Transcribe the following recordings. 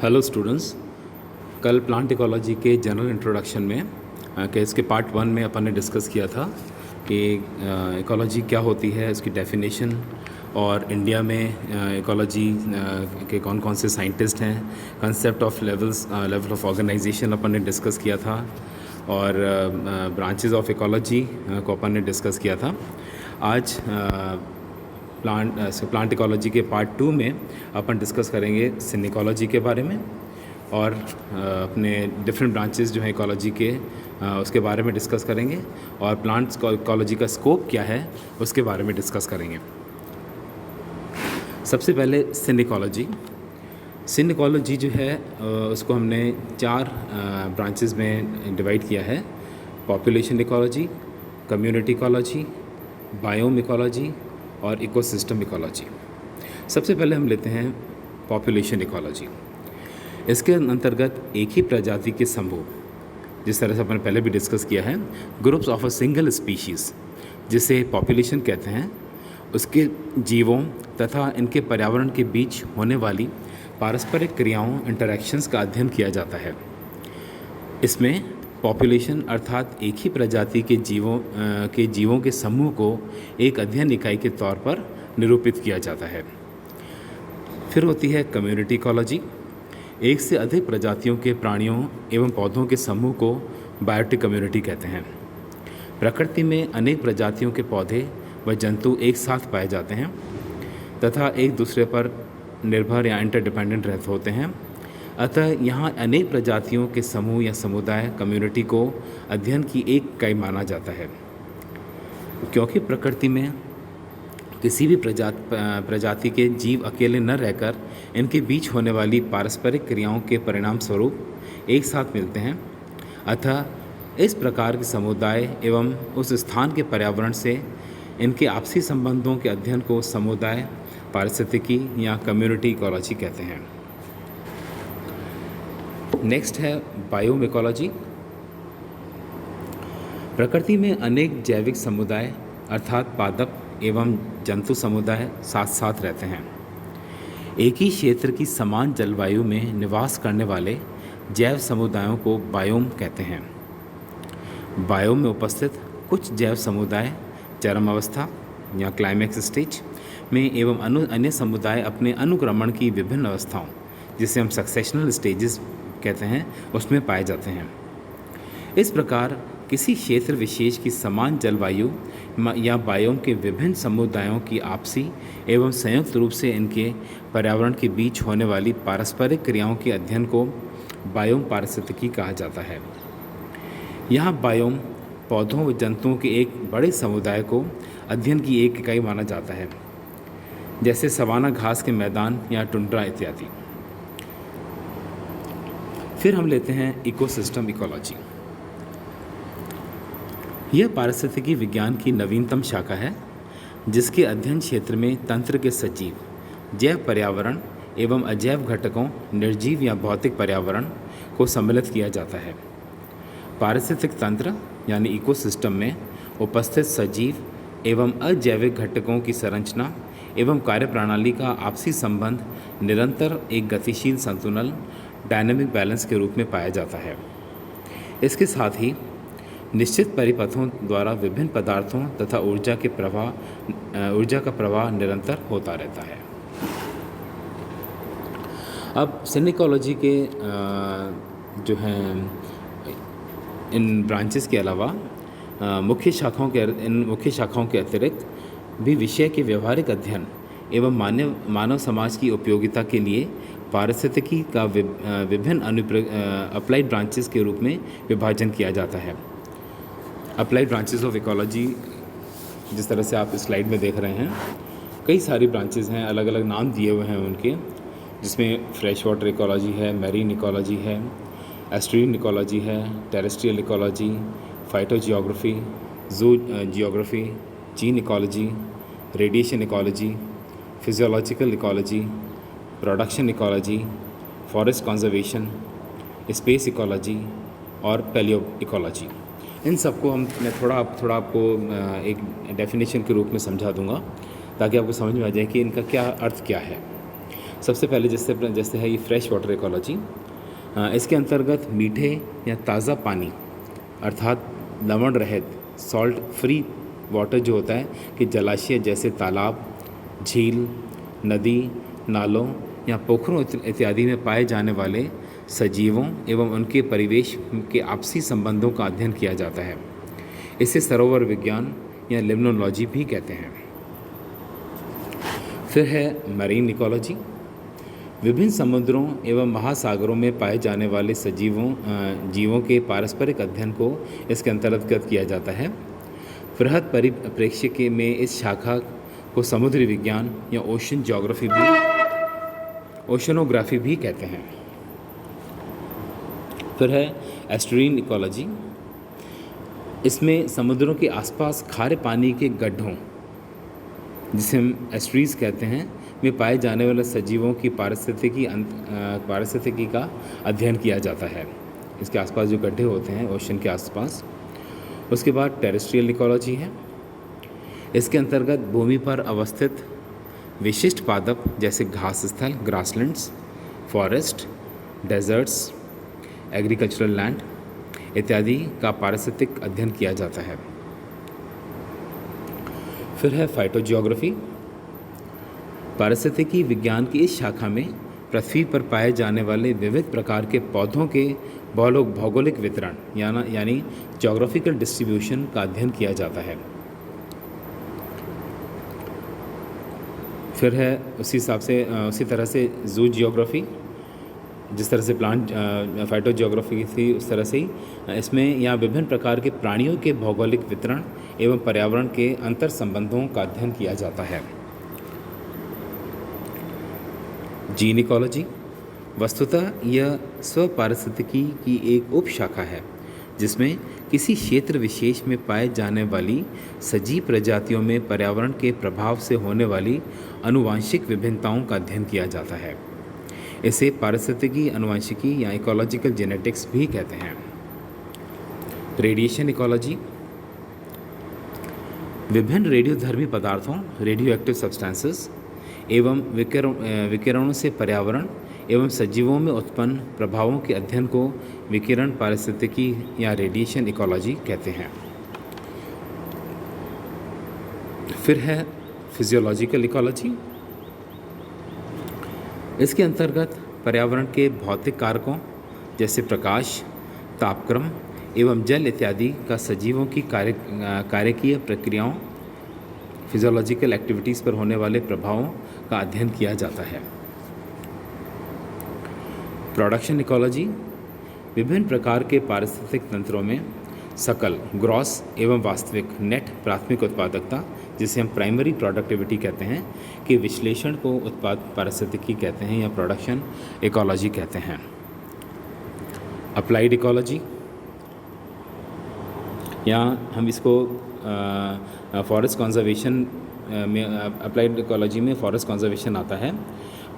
Hello students. कल plant ecology के general introduction में कि इसके पार्ट 1 में अपन ने डिस्कस किया था कि इकोलॉजी क्या होती है, इसकी डेफिनेशन, और इंडिया में इकोलॉजी के कौन कौन से साइंटिस्ट हैं, concept of level of organisation अपन ने डिस्कस किया था, और ब्रांचेस ऑफ इकोलॉजी को अपन ने डिस्कस किया था। आज प्लांट इकोलॉजी के पार्ट 2 में अपन डिस्कस करेंगे सिनिकोलॉजी के बारे में, और अपने डिफरेंट ब्रांचेस जो हैं इकोलॉजी के उसके बारे में डिस्कस करेंगे, और प्लांट इकोलॉजी का स्कोप क्या है उसके बारे में डिस्कस करेंगे। सबसे पहले सिनिकोलॉजी। सिनिकोलॉजी जो है उसको हमने 4 ब्रांचेस में डिवाइड किया है: population ecology, community ecology, biome ecology और इकोसिस्टम इकोलॉजी। सबसे पहले हम लेते हैं पॉपुलेशन इकोलॉजी। इसके अंतर्गत एक ही प्रजाति के समूह, जिस तरह से अपन पहले भी डिस्कस किया है, groups of a single species, जिसे पॉपुलेशन कहते हैं, उसके जीवों तथा इनके पर्यावरण के बीच होने वाली पारस्परिक क्रियाओं, इंटरैक्शंस का अध्ययन किया जाता है। इसमें पॉपुलेशन अर्थात एक ही प्रजाति के जीवों के समूह को एक अध्ययन इकाई के तौर पर निरूपित किया जाता है। फिर होती है कम्युनिटी इकोलॉजी। एक से अधिक प्रजातियों के प्राणियों एवं पौधों के समूह को बायोटिक कम्युनिटी कहते हैं। प्रकृति में अनेक प्रजातियों के पौधे व जंतु एक साथ पाए जाते हैं तथा एक दूसरे पर निर्भर या इंटरडिपेंडेंट रहते होते हैं। अतः यहाँ अनेक प्रजातियों के समूह या समुदाय, कम्युनिटी को अध्ययन की एक इकाई माना जाता है, क्योंकि प्रकृति में किसी भी प्रजाति के जीव अकेले न रहकर इनके बीच होने वाली पारस्परिक क्रियाओं के परिणाम स्वरूप एक साथ मिलते हैं। अतः इस प्रकार के समुदाय एवं उस स्थान के पर्यावरण से इनके आपसी संबंधों के अध्ययन को समुदाय पारिस्थितिकी या कम्युनिटी इकोलॉजी कहते हैं। नेक्स्ट है बायोम इकोलॉजी। प्रकृति में अनेक जैविक समुदाय अर्थात पादप एवं जंतु समुदाय साथ साथ रहते हैं। एक ही क्षेत्र की समान जलवायु में निवास करने वाले जैव समुदायों को बायोम कहते हैं। बायोम में उपस्थित कुछ जैव समुदाय चरम अवस्था या क्लाइमैक्स स्टेज में एवं अन्य समुदाय अपने अनुक्रमण की विभिन्न अवस्थाओं, जिसे हम सक्सेशनल स्टेजेस कहते हैं, उसमें पाए जाते हैं। इस प्रकार किसी क्षेत्र विशेष की समान जलवायु या बायोम के विभिन्न समुदायों की आपसी एवं संयुक्त रूप से इनके पर्यावरण के बीच होने वाली पारस्परिक क्रियाओं के अध्ययन को बायोम पारिस्थितिकी कहा जाता है। यहाँ बायोम पौधों व जंतुओं के एक बड़े समुदाय को अध्ययन की एक इकाई माना जाता है, जैसे सवाना घास के मैदान या टुंड्रा इत्यादि। फिर हम लेते हैं इकोसिस्टम इकोलॉजी। यह पारिस्थितिकी विज्ञान की नवीनतम शाखा है, जिसके अध्ययन क्षेत्र में तंत्र के सजीव, जैव पर्यावरण एवं अजैव घटकों, निर्जीव या भौतिक पर्यावरण को सम्मिलित किया जाता है। पारिस्थितिक तंत्र यानी इकोसिस्टम में उपस्थित सजीव एवं अजैविक घटकों की संरचना एवं कार्यप्रणाली का आपसी संबंध निरंतर एक गतिशील संतुलन, डायनामिक बैलेंस के रूप में पाया जाता है। इसके साथ ही निश्चित परिपथों द्वारा विभिन्न पदार्थों तथा ऊर्जा का प्रवाह निरंतर होता रहता है। अब सिनिकोलॉजी के जो हैं इन ब्रांचेस के अलावा इन मुख्य शाखाओं के अतिरिक्त भी विषय के व्यवहारिक अध्ययन एवं मानव समाज की उपयोगिता के लिए पारिस्थितिकी का विभिन्न अप्लाइड ब्रांचेस के रूप में विभाजन किया जाता है। अप्लाइड ब्रांचेस ऑफ इकोलॉजी, जिस तरह से आप इस स्लाइड में देख रहे हैं, कई सारी ब्रांचेस हैं, अलग अलग नाम दिए हुए हैं उनके, जिसमें फ्रेश वाटर इकोलॉजी है, मैरीन इकोलॉजी है, एस्ट्रीन इकोलॉजी है, टेरेस्ट्रियल इकोलॉजी, फाइटोजियोग्राफी, जू geography, gene ecology, radiation ecology, physiological ecology, production ecology, forest conservation, space ecology और पैलियो इकोलॉजी। इन सबको मैं थोड़ा आपको एक डेफिनेशन के रूप में समझा दूंगा, ताकि आपको समझ में आ जाए कि इनका क्या अर्थ क्या है। सबसे पहले जैसे है ये फ्रेश वाटर इकोलॉजी। इसके अंतर्गत मीठे या ताज़ा पानी अर्थात लवण रहित सॉल्ट फ्री वाटर जो होता है कि जलाशय जैसे तालाब, झील, नदी, नालों या पोखरों इत्यादि में पाए जाने वाले सजीवों एवं उनके परिवेश के आपसी संबंधों का अध्ययन किया जाता है। इसे सरोवर विज्ञान या लिम्नोलॉजी भी कहते हैं। फिर है मरीन इकोलॉजी। विभिन्न समुद्रों एवं महासागरों में पाए जाने वाले जीवों के पारस्परिक अध्ययन को इसके अंतर्गत किया जाता है। बृहद परिप्रेक्ष्य में इस शाखा को समुद्री विज्ञान या ओशनोग्राफी भी कहते हैं। फिर है एस्टुरीन इकोलॉजी। इसमें समुद्रों के आसपास खारे पानी के गड्ढों, जिसे हम एस्ट्रीज कहते हैं, में पाए जाने वाले सजीवों की पारिस्थितिकी का अध्ययन किया जाता है। इसके आसपास जो गड्ढे होते हैं ओशन के आसपास। उसके बाद टेरेस्ट्रियल इकोलॉजी है। इसके अंतर्गत भूमि पर अवस्थित विशिष्ट पादप जैसे घास स्थल, grasslands, forest, deserts, agricultural land इत्यादि का पारिस्थितिक अध्ययन किया जाता है। फिर है फाइटोजियोग्राफी। पारिस्थितिकी विज्ञान की इस शाखा में पृथ्वी पर पाए जाने वाले विविध प्रकार के पौधों के भौगोलिक वितरण यानी ज्योग्राफिकल डिस्ट्रीब्यूशन का अध्ययन किया जाता है। फिर है उसी तरह से जू जियोग्राफी। जिस तरह से प्लांट फाइटोजियोग्राफी थी उस तरह से ही इसमें यहाँ विभिन्न प्रकार के प्राणियों के भौगोलिक वितरण एवं पर्यावरण के अंतर संबंधों का अध्ययन किया जाता है। Gene ecology. वस्तुतः यह स्वपारिस्थितिकी की एक उप शाखा है जिसमें किसी क्षेत्र विशेष में पाए जाने वाली सजीव प्रजातियों में पर्यावरण के प्रभाव से होने वाली आनुवांशिक विभिन्नताओं का अध्ययन किया जाता है। इसे पारिस्थितिकी अनुवांशिकी या इकोलॉजिकल जेनेटिक्स भी कहते हैं। Radiation ecology. विभिन्न रेडियोधर्मी पदार्थों, रेडियो एक्टिव सब्सटेंसेस एवं विकिरणों से पर्यावरण एवं सजीवों में उत्पन्न प्रभावों के अध्ययन को विकिरण पारिस्थितिकी या रेडिएशन इकोलॉजी कहते हैं। फिर है फिजियोलॉजिकल इकोलॉजी। इसके अंतर्गत पर्यावरण के भौतिक कारकों जैसे प्रकाश, तापक्रम एवं जल इत्यादि का सजीवों की कार्यकीय प्रक्रियाओं, फिजियोलॉजिकल एक्टिविटीज़ पर होने वाले प्रभावों का अध्ययन किया जाता है। Production ecology. विभिन्न प्रकार के पारिस्थितिक तंत्रों में सकल, ग्रॉस एवं वास्तविक, नेट प्राथमिक उत्पादकता, जिसे हम प्राइमरी प्रोडक्टिविटी कहते हैं, के विश्लेषण को उत्पाद पारिस्थितिकी कहते हैं या प्रोडक्शन इकोलॉजी कहते हैं। अप्लाइड इकोलॉजी, यहाँ हम इसको फॉरेस्ट कंजर्वेशन में, अप्लाइड इकोलॉजी में फॉरेस्ट कंजर्वेशन आता है।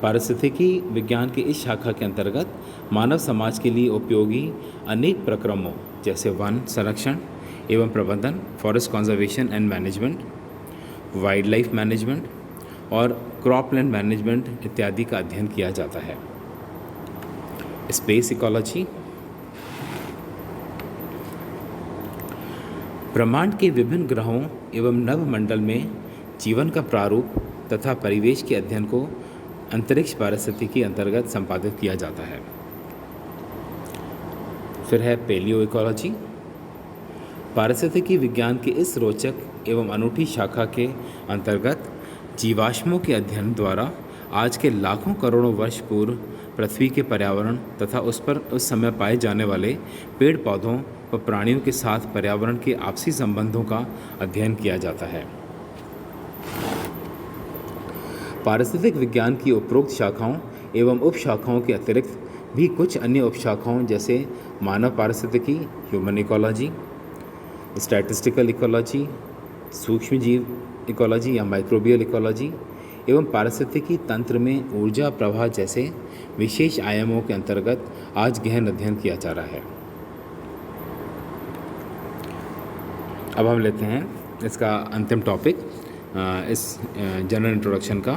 पारिस्थितिकी विज्ञान की इस शाखा के अंतर्गत मानव समाज के लिए उपयोगी अनेक प्रक्रमों जैसे वन संरक्षण एवं प्रबंधन, forest conservation and management, wild life management और क्रॉपलैंड मैनेजमेंट इत्यादि का अध्ययन किया जाता है। Space ecology. ब्रह्मांड के विभिन्न ग्रहों एवं नवमंडल में जीवन का प्रारूप तथा परिवेश के अध्ययन को अंतरिक्ष पारिस्थितिकी के अंतर्गत संपादित किया जाता है। फिर है पेलियो इकोलॉजी। पारिस्थितिकी विज्ञान की इस रोचक एवं अनूठी शाखा के अंतर्गत जीवाश्मों के अध्ययन द्वारा आज के लाखों करोड़ों वर्ष पूर्व पृथ्वी के पर्यावरण तथा उस पर उस समय पाए जाने वाले पेड़ पौधों व प्राणियों के साथ पर्यावरण के आपसी संबंधों का अध्ययन किया जाता है। पारिस्थितिक विज्ञान की उपरोक्त शाखाओं एवं उपशाखाओं के अतिरिक्त भी कुछ अन्य उपशाखाओं जैसे मानव पारिस्थितिकी, ह्यूमन इकोलॉजी, स्टैटिस्टिकल इकोलॉजी, सूक्ष्म जीव इकोलॉजी या माइक्रोबियल इकोलॉजी एवं पारिस्थितिकी तंत्र में ऊर्जा प्रवाह जैसे विशेष आयामों के अंतर्गत आज गहन अध्ययन किया जा रहा है। अब हम लेते हैं इसका अंतिम टॉपिक इस जनरल इंट्रोडक्शन का,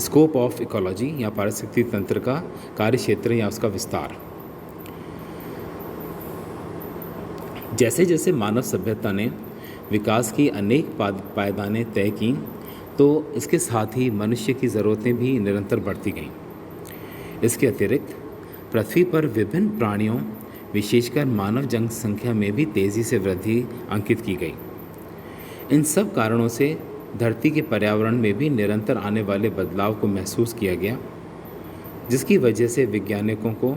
स्कोप ऑफ इकोलॉजी या पारिस्थितिक तंत्र का कार्य क्षेत्र या उसका विस्तार। जैसे जैसे मानव सभ्यता ने विकास की अनेक पायदानें तय की, तो इसके साथ ही मनुष्य की ज़रूरतें भी निरंतर बढ़ती गईं। इसके अतिरिक्त पृथ्वी पर विभिन्न प्राणियों, विशेषकर मानव जनसंख्या में भी तेज़ी से वृद्धि अंकित की गई। इन सब कारणों से धरती के पर्यावरण में भी निरंतर आने वाले बदलाव को महसूस किया गया, जिसकी वजह से वैज्ञानिकों को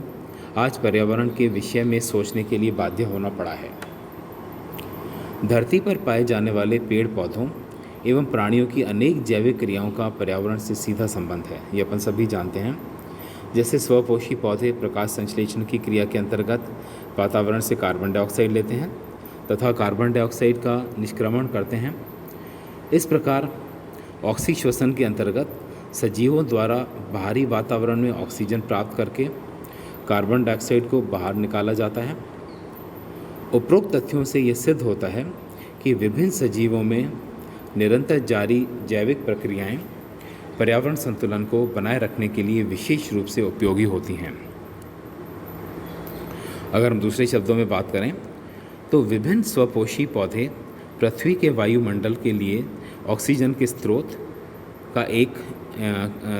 आज पर्यावरण के विषय में सोचने के लिए बाध्य होना पड़ा है। धरती पर पाए जाने वाले पेड़ पौधों एवं प्राणियों की अनेक जैविक क्रियाओं का पर्यावरण से सीधा संबंध है, ये अपन सभी जानते हैं। जैसे स्वपोषी पौधे प्रकाश संश्लेषण की क्रिया के अंतर्गत वातावरण से कार्बन डाइऑक्साइड लेते हैं तथा कार्बन डाइऑक्साइड का निष्क्रमण करते हैं। इस प्रकार ऑक्सीश्वसन के अंतर्गत सजीवों द्वारा बाहरी वातावरण में ऑक्सीजन प्राप्त करके कार्बन डाइऑक्साइड को बाहर निकाला जाता है। उपरोक्त तथ्यों से यह सिद्ध होता है कि विभिन्न सजीवों में निरंतर जारी जैविक प्रक्रियाएं पर्यावरण संतुलन को बनाए रखने के लिए विशेष रूप से उपयोगी होती हैं। अगर हम दूसरे शब्दों में बात करें तो विभिन्न स्वपोषी पौधे पृथ्वी के वायुमंडल के लिए ऑक्सीजन के स्रोत का एक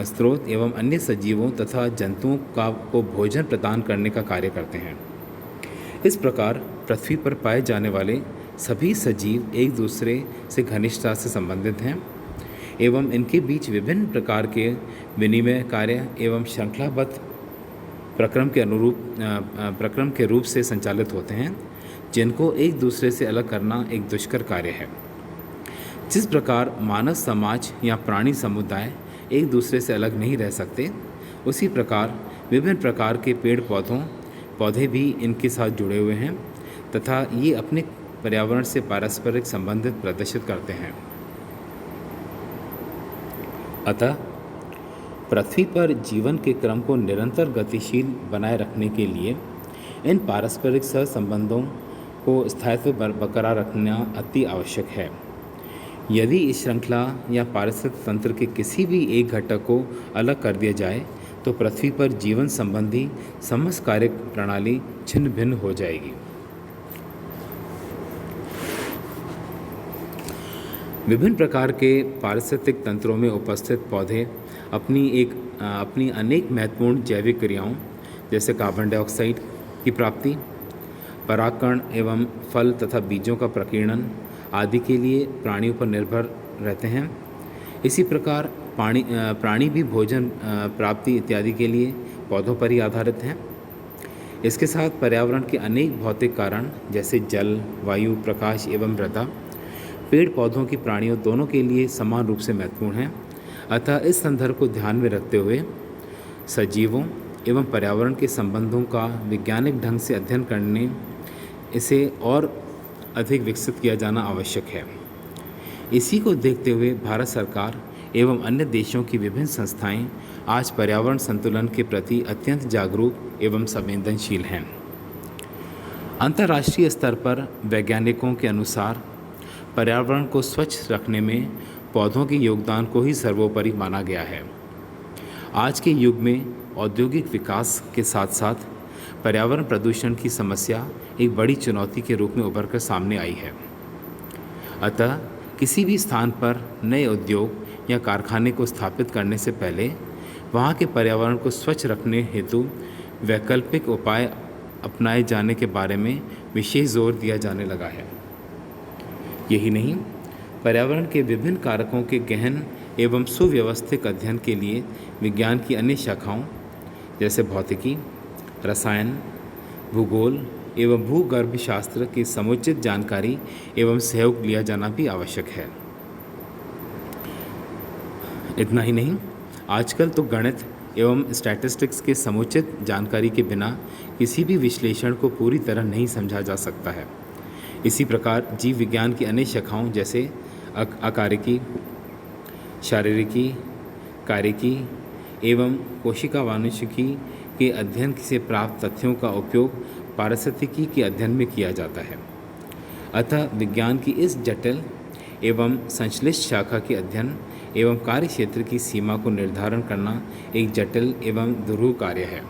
स्रोत एवं अन्य सजीवों तथा जंतुओं को भोजन प्रदान करने का कार्य करते हैं। इस प्रकार पृथ्वी पर पाए जाने वाले सभी सजीव एक दूसरे से घनिष्ठता से संबंधित हैं एवं इनके बीच विभिन्न प्रकार के विनिमय कार्य एवं श्रृंखलाबद्ध प्रक्रम के रूप से संचालित होते हैं, जिनको एक दूसरे से अलग करना एक दुष्कर कार्य है। जिस प्रकार मानव समाज या प्राणी समुदाय एक दूसरे से अलग नहीं रह सकते, उसी प्रकार विभिन्न प्रकार के पेड़ पौधे भी इनके साथ जुड़े हुए हैं तथा ये अपने पर्यावरण से पारस्परिक संबंधित प्रदर्शित करते हैं। अतः पृथ्वी पर जीवन के क्रम को निरंतर गतिशील बनाए रखने के लिए इन पारस्परिक सहसंबंधों को स्थायित्व बरकरार रखना अति आवश्यक है। यदि इस श्रृंखला या पारिस्थितिक तंत्र के किसी भी एक घटक को अलग कर दिया जाए तो पृथ्वी पर जीवन संबंधी समस्त कार्य प्रणाली छिन्न भिन्न हो जाएगी। विभिन्न प्रकार के पारिस्थितिक तंत्रों में उपस्थित पौधे अपनी अनेक महत्वपूर्ण जैविक क्रियाओं जैसे कार्बन डाइऑक्साइड की प्राप्ति, परागकण एवं फल तथा बीजों का प्रकीर्णन आदि के लिए प्राणियों पर निर्भर रहते हैं। इसी प्रकार प्राणी भी भोजन प्राप्ति इत्यादि के लिए पौधों पर ही आधारित हैं। इसके साथ पर्यावरण के अनेक भौतिक कारण जैसे जल, वायु, प्रकाश एवं मृदा पेड़ पौधों की प्राणियों दोनों के लिए समान रूप से महत्वपूर्ण हैं। अतः इस संदर्भ को ध्यान में रखते हुए सजीवों एवं पर्यावरण के संबंधों का वैज्ञानिक ढंग से अध्ययन करने इसे और अधिक विकसित किया जाना आवश्यक है। इसी को देखते हुए भारत सरकार एवं अन्य देशों की विभिन्न संस्थाएं आज पर्यावरण संतुलन के प्रति अत्यंत जागरूक एवं संवेदनशील हैं। अंतर्राष्ट्रीय स्तर पर वैज्ञानिकों के अनुसार पर्यावरण को स्वच्छ रखने में पौधों के योगदान को ही सर्वोपरि माना गया है। आज के युग में औद्योगिक विकास के साथ साथ पर्यावरण प्रदूषण की समस्या एक बड़ी चुनौती के रूप में उभर कर सामने आई है। अतः किसी भी स्थान पर नए उद्योग या कारखाने को स्थापित करने से पहले वहाँ के पर्यावरण को स्वच्छ रखने हेतु वैकल्पिक उपाय अपनाए जाने के बारे में विशेष जोर दिया जाने लगा है। यही नहीं, पर्यावरण के विभिन्न कारकों के गहन एवं सुव्यवस्थित अध्ययन के लिए विज्ञान की अन्य शाखाओं जैसे भौतिकी, रसायन, भूगोल एवं भूगर्भ शास्त्र की समुचित जानकारी एवं सहयोग लिया जाना भी आवश्यक है। इतना ही नहीं, आजकल तो गणित एवं स्टैटिस्टिक्स के समुचित जानकारी के बिना किसी भी विश्लेषण को पूरी तरह नहीं समझा जा सकता है। इसी प्रकार जीव विज्ञान की अन्य शाखाओं जैसे आकारिकी, शारीरिकी, कार्यिकी एवं कोशिका वानुषिकी के अध्ययन से प्राप्त तथ्यों का उपयोग पारिस्थितिकी के अध्ययन में किया जाता है। अतः विज्ञान की इस जटिल एवं संश्लिष्ट शाखा के अध्ययन एवं कार्य क्षेत्र की सीमा को निर्धारण करना एक जटिल एवं दुरूह कार्य है।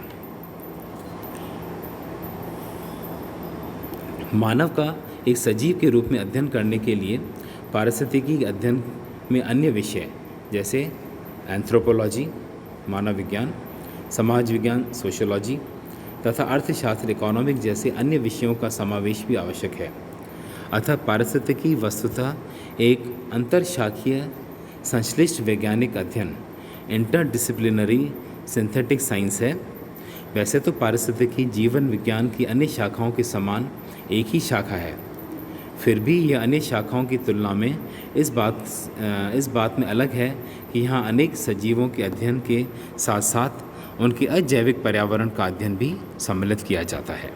मानव का एक सजीव के रूप में अध्ययन करने के लिए पारिस्थितिकी अध्ययन में अन्य विषय जैसे एंथ्रोपोलॉजी मानव विज्ञान, समाज विज्ञान सोशियोलॉजी तथा अर्थशास्त्र इकोनॉमिक जैसे अन्य विषयों का समावेश भी आवश्यक है। अतः पारिस्थितिकी वस्तुतः एक अंतरशाखीय संश्लिष्ट वैज्ञानिक अध्ययन इंटरडिसिप्लिनरी सिंथेटिक साइंस है। वैसे तो पारिस्थितिकी जीवन विज्ञान की अन्य शाखाओं के समान एक ही शाखा है, फिर भी यह अन्य शाखाओं की तुलना में इस बात में अलग है कि यहाँ अनेक सजीवों के अध्ययन के साथ साथ उनके अजैविक पर्यावरण का अध्ययन भी सम्मिलित किया जाता है।